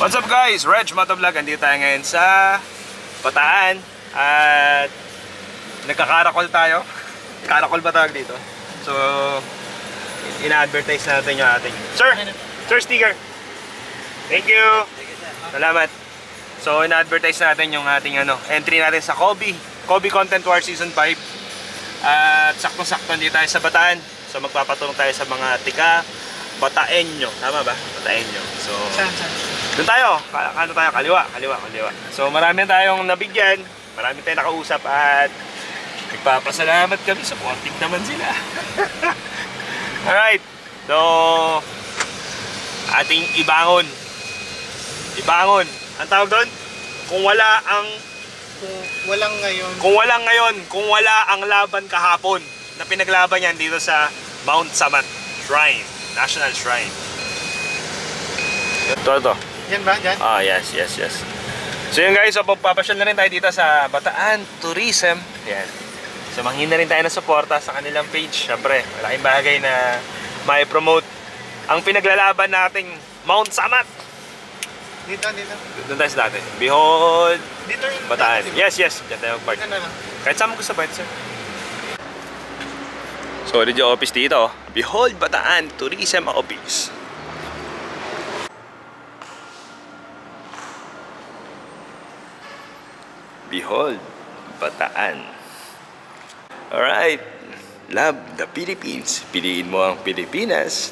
What's up guys? Reg Motovlog. Andito tayo ngayon sa Bataan at nagkakarakol tayo. Karakol ba tawag dito? So, ina-advertise natin yung ating Sir sticker. Thank you. Salamat. So, ina-advertise natin yung ating entry natin sa Kobe Content War Season 5. At saktong-sakto dito tayo sa Bataan. So, magpapatulong tayo sa mga tika Bataenyo. Tama ba? Bataenyo. So, doon tayo. Kaliwa. So, marami tayong nabigyan. Marami tayong nakausap at nagpapasalamat kami. Supportive naman sila. Alright. So, ating ibangon. Ang tawag doon? Kung wala ang laban kahapon na pinaglaban yan dito sa Mount Samat Shrine, National Shrine. Ito. Yan ba? Yan? Yes. So yun guys, so papasyal na rin tayo dito sa Bataan Tourism. Yan. So manghingi na rin tayo ng suporta sa kanilang page. Siyempre, malaking bagay na may promote ang pinaglalaban nating Mount Samat. Dito. Doon tayo sa dati. Behold, Dito yung Bataan. dito. Yes. Diyan tayo mag-park. Ano lang? Kahit saan mo gusto ba, sir? So, dito yung office dito. Behold, Bataan Tourism Office. Behold, Bataan. Alright. Love the Philippines. Piliin mo ang Pilipinas.